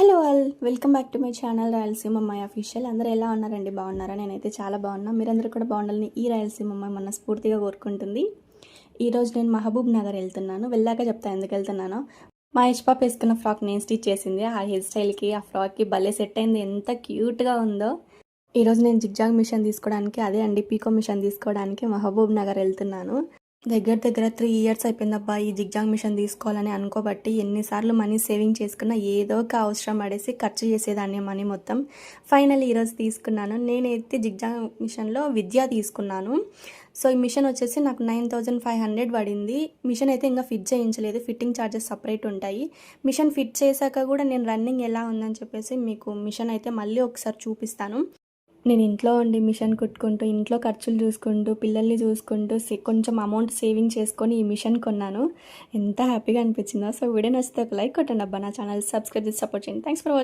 Hello all, welcome back to my channel Rayalaseema అమ్మాయి official. అందరూ ఎలా ఉన్నారండి? బాగున్నారా? నేనైతే చాలా బాగున్నా. మీరందరూ కూడా బాగుండాలని ఈ రాయలసీమ అమ్మాయి మనస్ఫూర్తిగా కోరుకుంటుంది. ఈరోజు నేను మహబూబ్ నగర్ వెళ్తున్నాను. వెళ్ళాక చెప్తాను ఎందుకు వెళ్తున్నానో. మా పాప వేసుకున్న ఫ్రాక్ నేను స్టిచ్ చేసింది. ఆ హెయిర్ స్టైల్కి ఆ ఫ్రాక్కి భలే సెట్ అయింది. ఎంత క్యూట్గా ఉందో. ఈరోజు నేను జిగ్జాగ్ మిషన్ తీసుకోవడానికి, అదే అండి పీకో మిషన్ తీసుకోవడానికి మహబూబ్ నగర్ వెళ్తున్నాను. దగ్గర దగ్గర 3 ఇయర్స్ అయిపోయిందబ్బా ఈ జిగ్జాగ్ మిషన్ తీసుకోవాలని అనుకోబట్టి. ఎన్నిసార్లు మనీ సేవింగ్ చేసుకున్నా ఏదో ఒక అవసరం పడేసి ఖర్చు చేసేదాన్ని మనీ మొత్తం. ఫైనల్ ఈరోజు తీసుకున్నాను. నేనైతే జిగ్జాగ్ మిషన్లో విద్య తీసుకున్నాను. సో ఈ మిషన్ వచ్చేసి నాకు 9500 పడింది. మిషన్ అయితే ఇంకా ఫిట్ చేయించలేదు, ఫిట్టింగ్ ఛార్జెస్ సపరేట్ ఉంటాయి. మిషన్ ఫిట్ చేశాక కూడా నేను రన్నింగ్ ఎలా ఉందని చెప్పేసి మీకు మిషన్ అయితే మళ్ళీ ఒకసారి చూపిస్తాను. నేను ఇంట్లో ఉండి మిషన్ కుట్టుకుంటూ, ఇంట్లో ఖర్చులు చూసుకుంటూ, పిల్లల్ని చూసుకుంటూ కొంచెం అమౌంట్ సేవింగ్ చేసుకొని ఈ మిషన్ కొన్నాను. ఎంత హ్యాపీగా అనిపించిందో. సో వీడియో నచ్చితే ఒక లైక్ కొట్టండి అబ్బా. నా ఛానల్ సబ్స్క్రైబ్ చేసి సపోర్ట్ చేయండి. Thanks for watching.